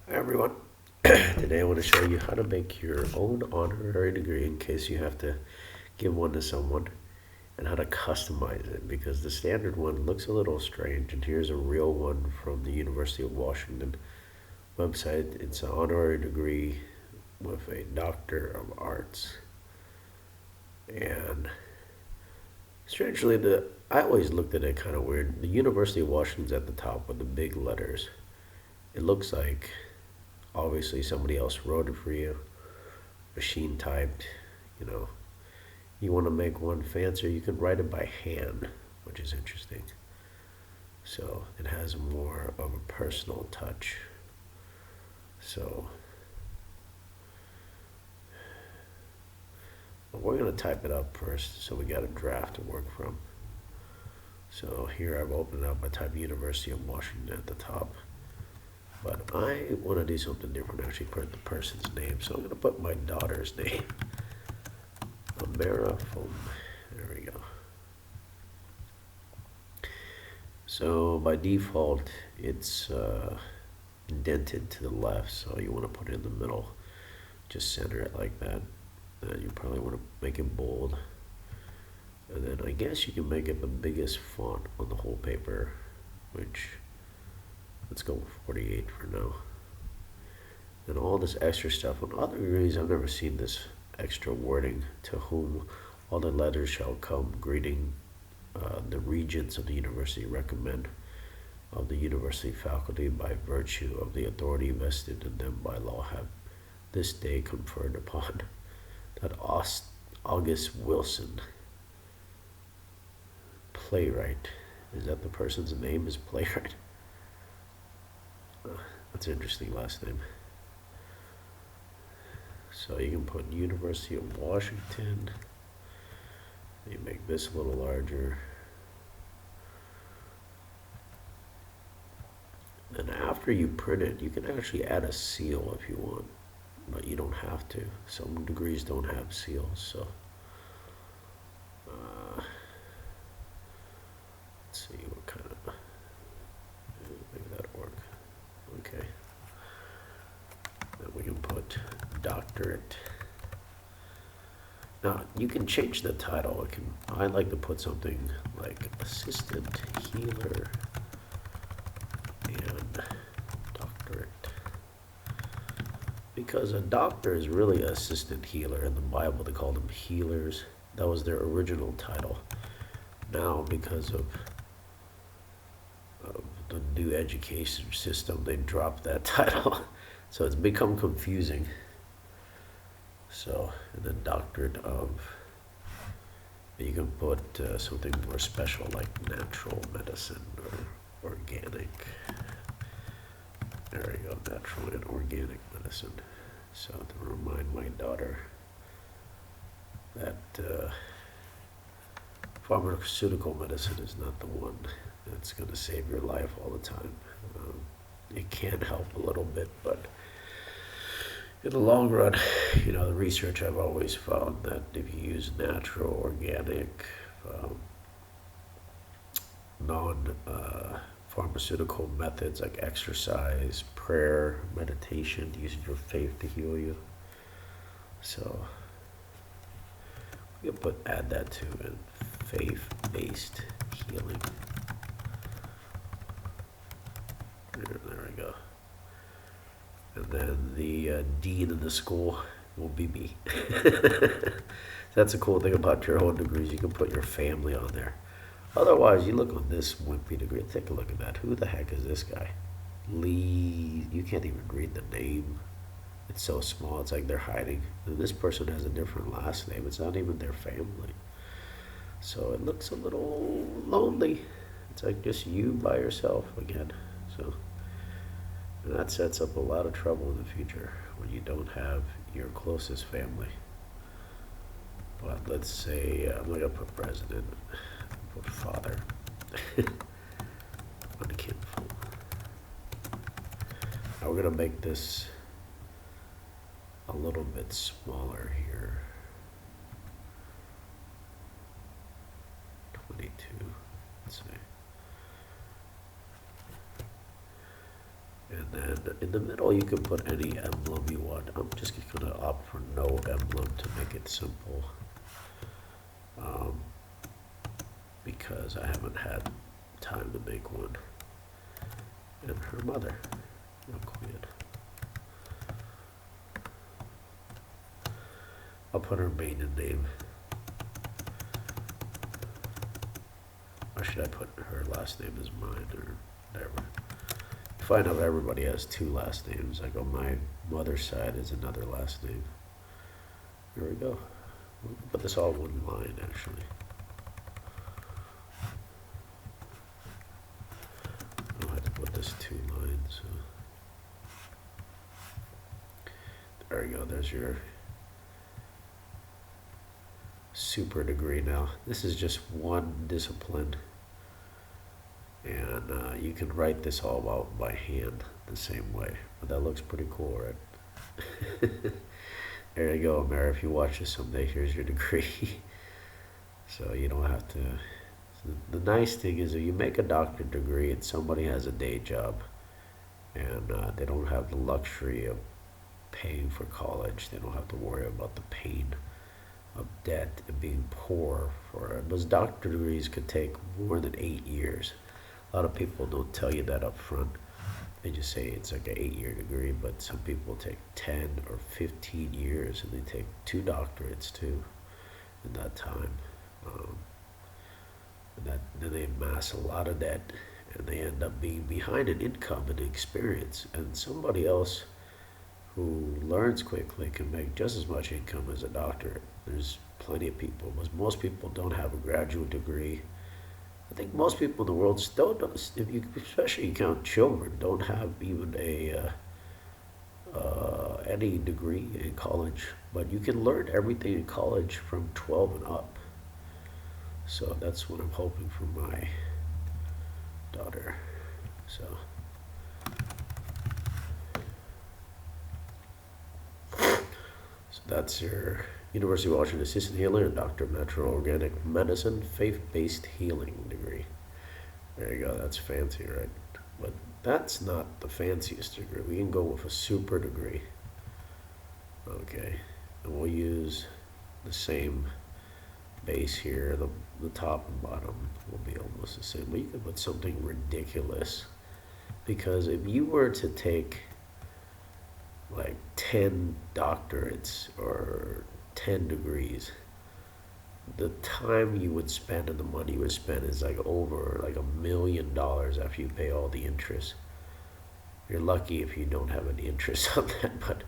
Hi everyone. Today I want to show you how to make your own honorary degree in case you have to give one to someone, and how to customize it because the standard one looks a little strange, and here's a real one from the University of Washington website. It's an honorary degree with a Doctor of Arts. And strangely, the I always looked at it kind of weird. The University of Washington's at the top with the big letters. It looks like obviously somebody else wrote it for you, machine typed, you know. You want to make one fancier, you can write it by hand, which is interesting. So it has more of a personal touch. So we're going to type it up first, so we got a draft to work from. So here I've opened up, I type University of Washington at the top. But I want to do something different, actually put the person's name. So I'm going to put my daughter's name. Amara Foam. There we go. So by default, it's indented to the left, so you want to put it in the middle. Just center it like that. And you probably want to make it bold. And then I guess you can make it the biggest font on the whole paper, which, let's go 48 for now. And all this extra stuff. On other degrees, I've never seen this extra wording. To whom all the letters shall come, greeting the regents of the university recommend of the university faculty by virtue of the authority vested in them by law have this day conferred upon that August Wilson, playwright. Is that the person's name is playwright? That's an interesting last name. So you can put University of Washington. You make this a little larger. And after you print it, you can actually add a seal if you want, but you don't have to. Some degrees don't have seals, so let's see what kind of, maybe that'll work. Okay. Then we can put doctorate. Now you can change the title. I like to put something like assistant healer and doctorate, because a doctor is really an assistant healer. In the Bible, they called them healers. That was their original title. Now, because of the new education system, they dropped that title. So it's become confusing. So, and then doctorate of, you can put something more special like natural medicine or organic. There we go, natural and organic medicine. So to remind my daughter that pharmaceutical medicine is not the one that's going to save your life all the time. It can help a little bit, but in the long run, the research I've always found that if you use natural, organic, non pharmaceutical methods like exercise, prayer, meditation, using your faith to heal you. So we can add that to it, faith-based healing. There we go. And then the dean of the school will be me. That's a cool thing about your own degrees. You can put your family on there. Otherwise, you look on this wimpy degree. Take a look at that. Who the heck is this guy? Lee. You can't even read the name. It's so small. It's like they're hiding. And this person has a different last name. It's not even their family. So it looks a little lonely. It's like just you by yourself again. So, and that sets up a lot of trouble in the future when you don't have your closest family. But let's say I'm not gonna put president. I'll put father. Unkinful. Now we're gonna make this a little bit smaller here. 22. Let's see. And then in the middle, you can put any emblem you want. I'm just gonna opt for no emblem to make it simple. Because I haven't had time to make one. And her mother, the queen. I'll put her maiden name. Or should I put her last name as mine or whatever? You find out everybody has two last names. Like on my mother's side is another last name. Here we go. We can put this all in one line actually. I'll have to put this 2 lines. So. There we go. There's your super degree now. This is just one discipline. And you can write this all out by hand the same way. But that looks pretty cool, right? There you go, Amara. If you watch this someday, here's your degree. So you don't have to. So the nice thing is if you make a doctorate degree and somebody has a day job and they don't have the luxury of paying for college, they don't have to worry about the pain of debt and being poor. For those doctorate degrees could take more than 8 years. A lot of people don't tell you that up front. They just say it's like an 8-year degree, but some people take 10 or 15 years and they take 2 doctorates too in that time. Then they amass a lot of debt and they end up being behind in income and experience. And somebody else who learns quickly can make just as much income as a doctor. There's plenty of people, but most people don't have a graduate degree. I think most people in the world still don't, if you, especially you count children, don't have even any degree in college. But you can learn everything in college from 12 and up. So that's what I'm hoping for my daughter. So that's your University of Washington Assistant Healer and Doctor of Natural Organic Medicine Faith-Based Healing degree. There you go, that's fancy, right? But that's not the fanciest degree. We can go with a super degree. Okay, and we'll use the same base here. The top and bottom will be almost the same. But you can put something ridiculous. Because if you were to take like 10 doctorates or 10 degrees, the time you would spend and the money you would spend is like over like $1 million after you pay all the interest. You're lucky if you don't have any interest on that, but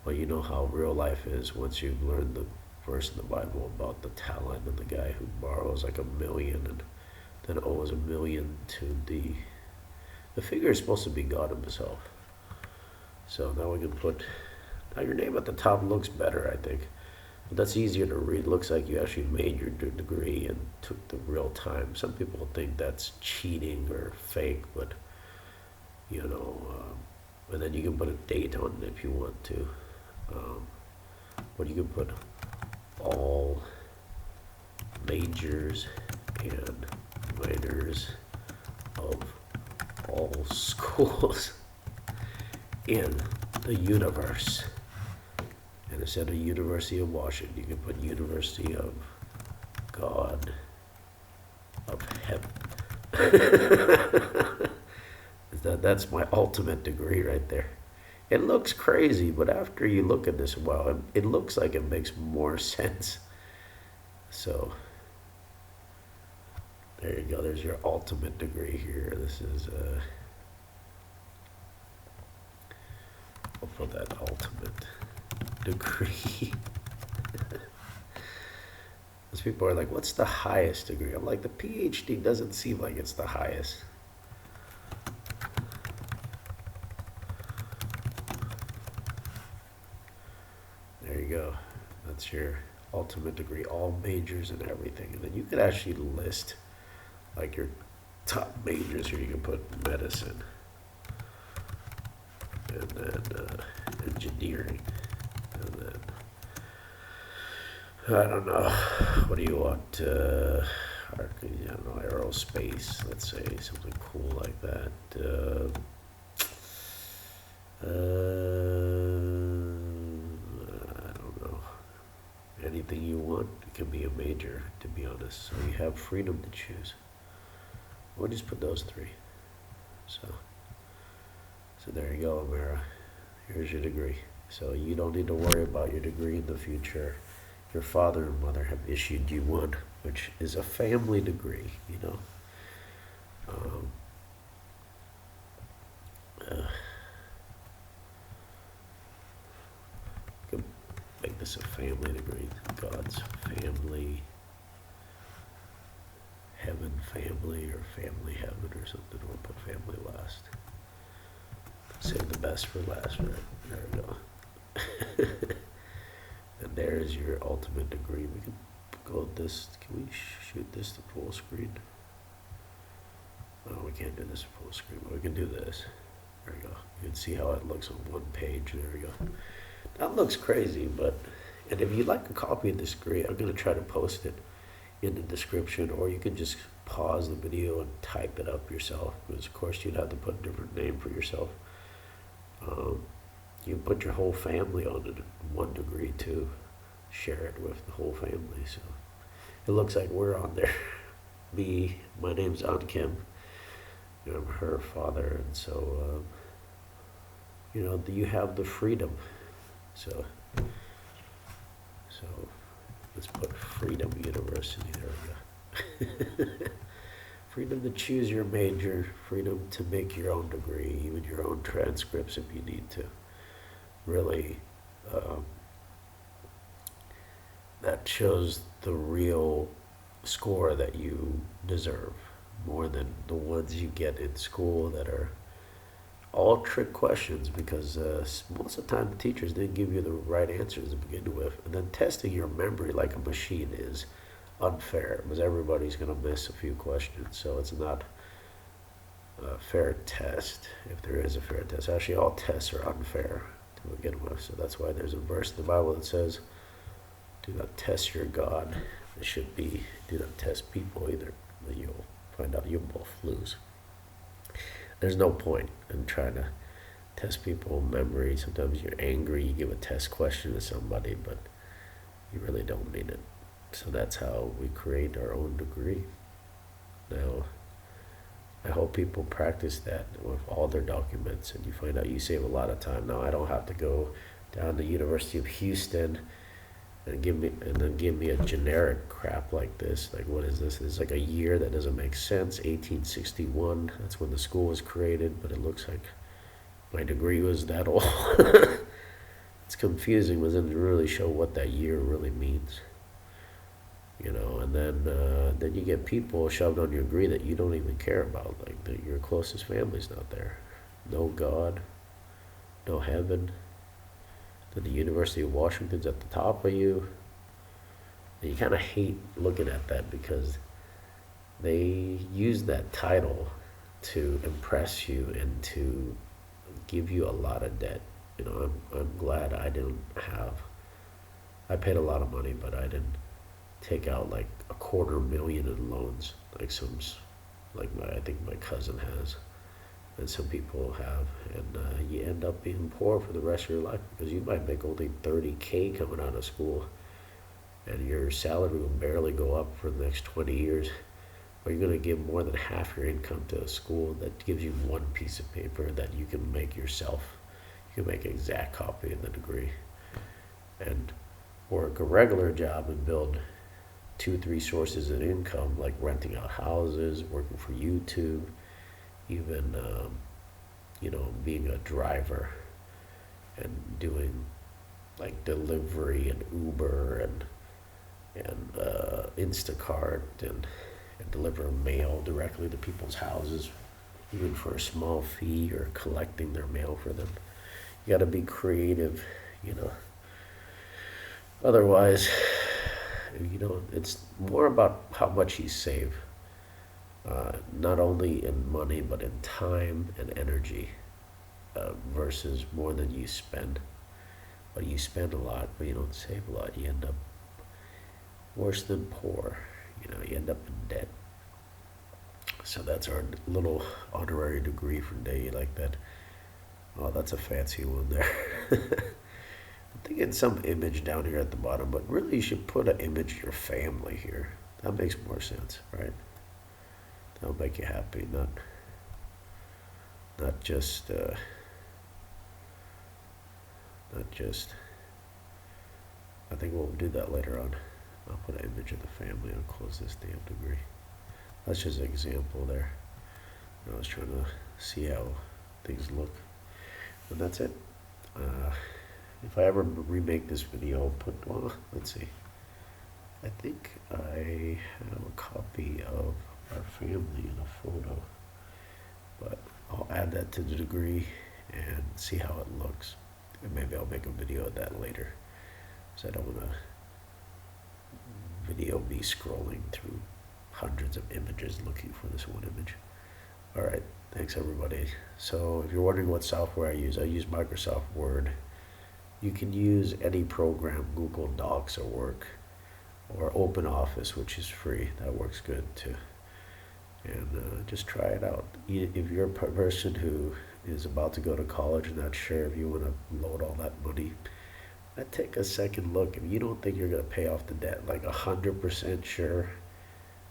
well, you know how real life is once you've learned the verse in the Bible about the talent and the guy who borrows like $1 million and then owes $1 million to the figure is supposed to be God himself. So now we can put, now your name at the top looks better, I think. But that's easier to read. Looks like you actually made your degree and took the real time. Some people think that's cheating or fake, but you know, and then you can put a date on it if you want to. But you can put all majors and minors of all schools in the universe. And instead of University of Washington, you can put University of God of Heaven. That's my ultimate degree right there. It looks crazy, but after you look at this, well, it looks like it makes more sense. So there you go. There's your ultimate degree here. This is I'll put that ultimate degree. Those people are like, what's the highest degree? I'm like, the PhD doesn't seem like it's the highest. There you go. That's your ultimate degree, all majors and everything. And then you could actually list like your top majors here. You can put medicine. And then engineering, and then I don't know. What do you want? I don't know. Aerospace. Let's say something cool like that. want. It can be a major, to be honest. So you have freedom to choose. We'll just put those three. So there you go, Amara. Here's your degree. So you don't need to worry about your degree in the future. Your father and mother have issued you one, which is a family degree, you know. Could make this a family degree. God's family, heaven family, or family heaven, or something. We'll put family last. Save the best for last, right? There we go. And there's your ultimate degree. We can go this. Can we shoot this to full screen? Oh, we can't do this full screen, but we can do this. There we go. You can see how it looks on one page. There we go. That looks crazy, but, and if you'd like a copy of this degree, I'm going to try to post it in the description, or you can just pause the video and type it up yourself, because of course you'd have to put a different name for yourself. You can put your whole family on it in one degree too. Share it with the whole family. So it looks like we're on there. My name's An Kim. I'm her father, and so you know, you have the freedom. So let's put Freedom University. There we go. Freedom to choose your major, freedom to make your own degree, even your own transcripts if you need to. Really, that shows the real score that you deserve, more than the ones you get in school that are all trick questions, because most of the time the teachers didn't give you the right answers to begin with. And then testing your memory like a machine is unfair, because everybody's going to miss a few questions. So it's not a fair test, if there is a fair test. Actually, all tests are unfair to begin with. So that's why there's a verse in the Bible that says, do not test your God. It should be, do not test people either. But you'll find out you'll both lose. There's no point in trying to test people's memory. Sometimes you're angry, you give a test question to somebody, but you really don't mean it. So that's how we create our own degree. Now, I hope people practice that with all their documents, and you find out you save a lot of time. Now, I don't have to go down to University of Houston and give me a generic crap like this. Like, what is this? It's like a year that doesn't make sense. 1861. That's when the school was created, but it looks like my degree was that old. It's confusing, but it doesn't really show what that year really means. You know, and then you get people shoved on your degree that you don't even care about, like that your closest family's not there. No God, no heaven. Then the University of Washington's at the top of you. And you kind of hate looking at that, because they use that title to impress you and to give you a lot of debt. You know, I'm glad I didn't have. I paid a lot of money, but I didn't take out like $250,000 in loans, like I think my cousin has, and some people have, and you end up being poor for the rest of your life, because you might make only $30K coming out of school, and your salary will barely go up for the next 20 years, or you're going to give more than half your income to a school that gives you one piece of paper that you can make yourself. You can make an exact copy of the degree, and work a regular job and build 2-3 sources of income, like renting out houses, working for YouTube, even you know, being a driver and doing like delivery and Uber and Instacart and deliver mail directly to people's houses, even for a small fee, or collecting their mail for them. You got to be creative, you know. Otherwise, you know, it's more about how much you save, not only in money, but in time and energy, versus more than you spend. But you spend a lot, but you don't save a lot. You end up worse than poor. You know, you end up in debt. So that's our little honorary degree from day like that. Oh, that's a fancy one there. thinking some image down here at the bottom, but really you should put an image of your family here. That makes more sense, right? That'll make you happy, not just not just. I think we'll do that later on. I'll put an image of the family. I'll close this damn degree. That's just an example there. I was trying to see how things look, and that's it. If I ever remake this video, I'll put, well, let's see. I think I have a copy of our family in a photo, but I'll add that to the degree and see how it looks. And maybe I'll make a video of that later, because I don't want to video me scrolling through hundreds of images looking for this one image. All right, thanks everybody. So if you're wondering what software I use Microsoft Word. You can use any program, Google Docs or Work, or OpenOffice, which is free. That works good too. And just try it out. If you're a person who is about to go to college and not sure if you want to load all that money, I'd take a second look. If you don't think you're going to pay off the debt, like 100% sure,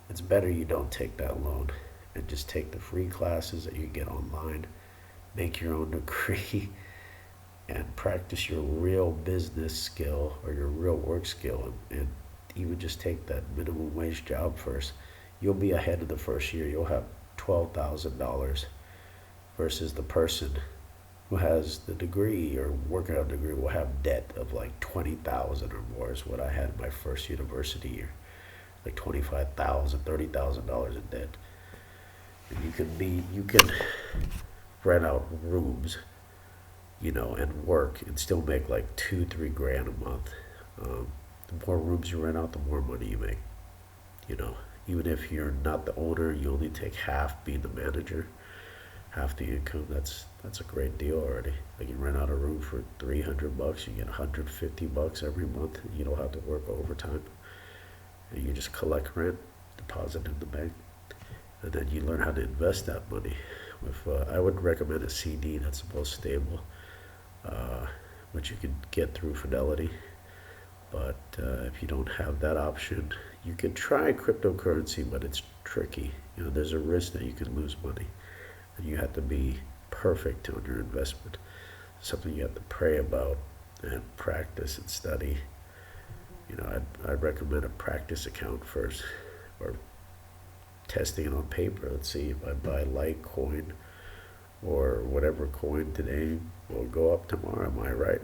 it's better you don't take that loan and just take the free classes that you get online, make your own degree, and practice your real business skill or your real work skill, and even just take that minimum wage job first. You'll be ahead of the first year. You'll have $12,000 versus the person who has the degree or working on a degree will have debt of like 20,000 or more is what I had in my first university year. Like $25,000, $30,000 in debt. And you can rent out rooms, and work and still make like $2-3 grand a month. The more rooms you rent out, the more money you make. Even if you're not the owner, you only take half being the manager, half the income. That's a great deal already. Like you rent out a room for $300, you get $150 every month. And you don't have to work overtime, and you just collect rent, deposit in the bank, and then you learn how to invest that money. I would recommend a CD. That's the most stable, which you can get through Fidelity. But if you don't have that option, you can try cryptocurrency, but it's tricky. There's a risk that you could lose money, and you have to be perfect on your investment. Something you have to pray about and practice and study. I'd recommend a practice account first, or testing it on paper. Let's see, if I buy Litecoin or whatever coin today will go up tomorrow, am I right?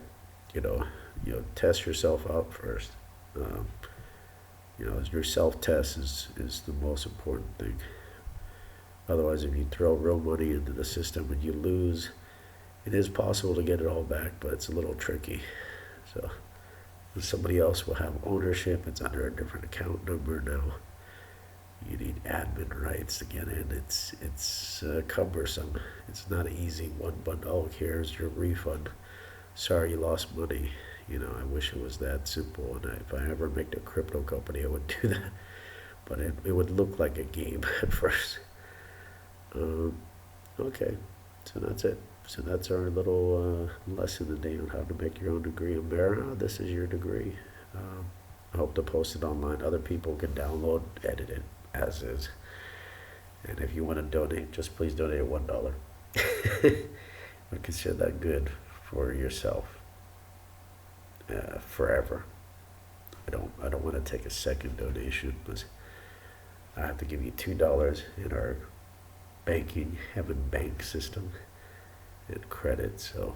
Test yourself out first. Your self-test is the most important thing. Otherwise, if you throw real money into the system and you lose, it is possible to get it all back, but it's a little tricky. So somebody else will have ownership. It's under a different account number now. You need admin rights to get in. It's cumbersome. It's not easy. One button. Oh, here's your refund. Sorry, you lost money. I wish it was that simple. And if I ever make a crypto company, I would do that. But it would look like a game at first. Okay, so that's it. So that's our little lesson today on how to make your own degree. And this is your degree. I hope to post it online. Other people can download, edit it as is. And if you want to donate, just please donate $1. I consider that good for yourself forever. I don't want to take a second donation, because I have to give you $2 in our Heaven Bank system and credit. So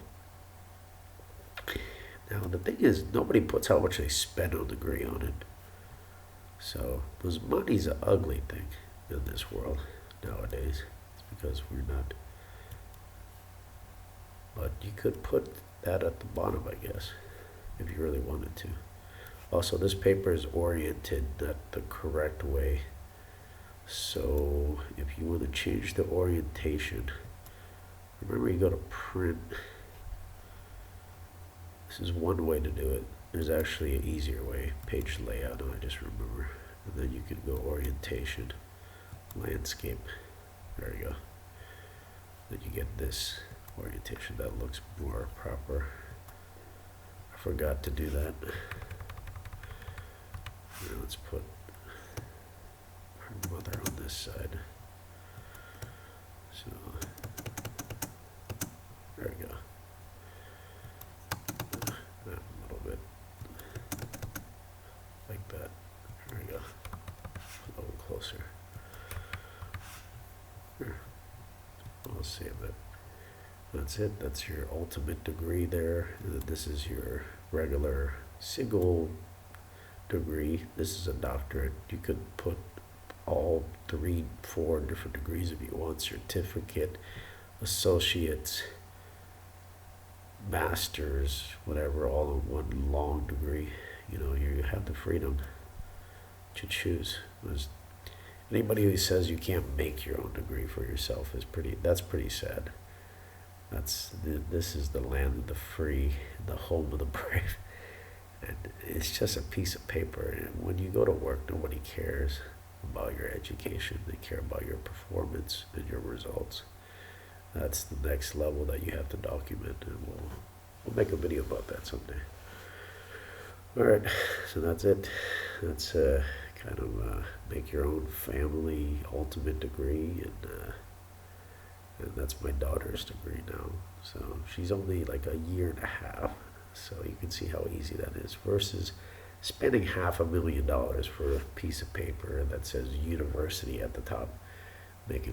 now the thing is, nobody puts how much they spend on the degree on it. So because money's an ugly thing in this world nowadays. It's because we're not. But you could put that at the bottom, I guess, if you really wanted to. Also, this paper is oriented not the correct way. So if you want to change the orientation, remember you go to print. This is one way to do it. There's actually an easier way, page layout, I just remember. And then you can go orientation, landscape. There you go. Then you get this orientation that looks more proper. I forgot to do that. Now let's put her mother on this side. So, there we go. A little bit like that. There we go. A little closer. Here. I'll save that. That's it. That's your ultimate degree there. And then this is your regular single degree. This is a doctorate. You could put all 3, 4 different degrees if you want. Certificate, associates, masters, whatever, all in one long degree. You know, you have the freedom to choose. Anybody who says you can't make your own degree for yourself that's pretty sad. This is the land of the free, the home of the brave. And it's just a piece of paper. And when you go to work, nobody cares about your education. They care about your performance and your results. That's the next level that you have to document, and we'll make a video about that someday. All right, so that's it. That's kind of make your own family ultimate degree, and that's my daughter's degree now. So she's only like a year and a half. So you can see how easy that is versus spending $500,000 for a piece of paper that says university at the top. It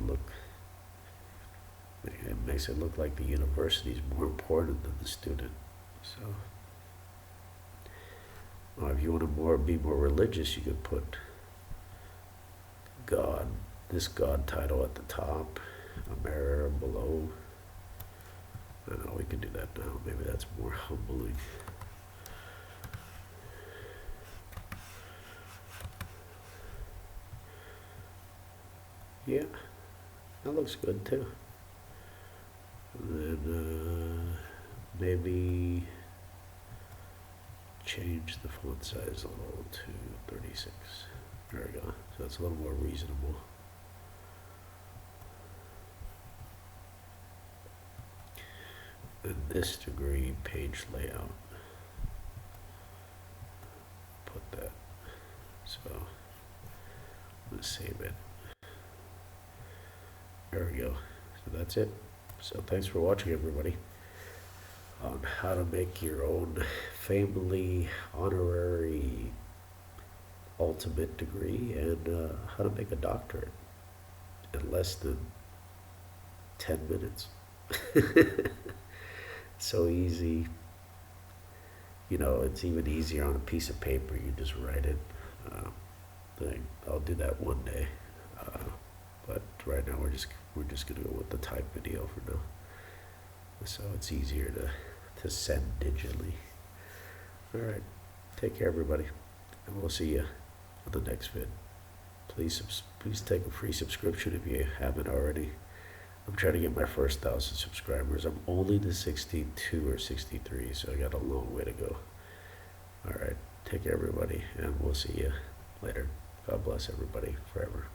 makes it look like the university is more important than the student. So if you want to be more religious, you could put God, this God title at the top, a mirror below. I don't know, we can do that now. Maybe that's more humbling. Yeah, that looks good too. And then maybe change the font size a little to 36. There we go. So that's a little more reasonable. And this degree page layout. Put that. So let's save it. There we go. So that's it. So thanks for watching, everybody, on how to make your own family honorary ultimate degree and how to make a doctorate in less than 10 minutes. So easy. You know, it's even easier on a piece of paper. You just write it. I'll do that one day. But right now we're just gonna go with the type video for now. So it's easier to send digitally. All right, take care, everybody, and we'll see you on the next vid. Please take a free subscription if you haven't already. I'm trying to get my first 1,000 subscribers. I'm only to 62 or 63, so I got a long way to go. All right, take care, everybody, and we'll see you later. God bless everybody forever.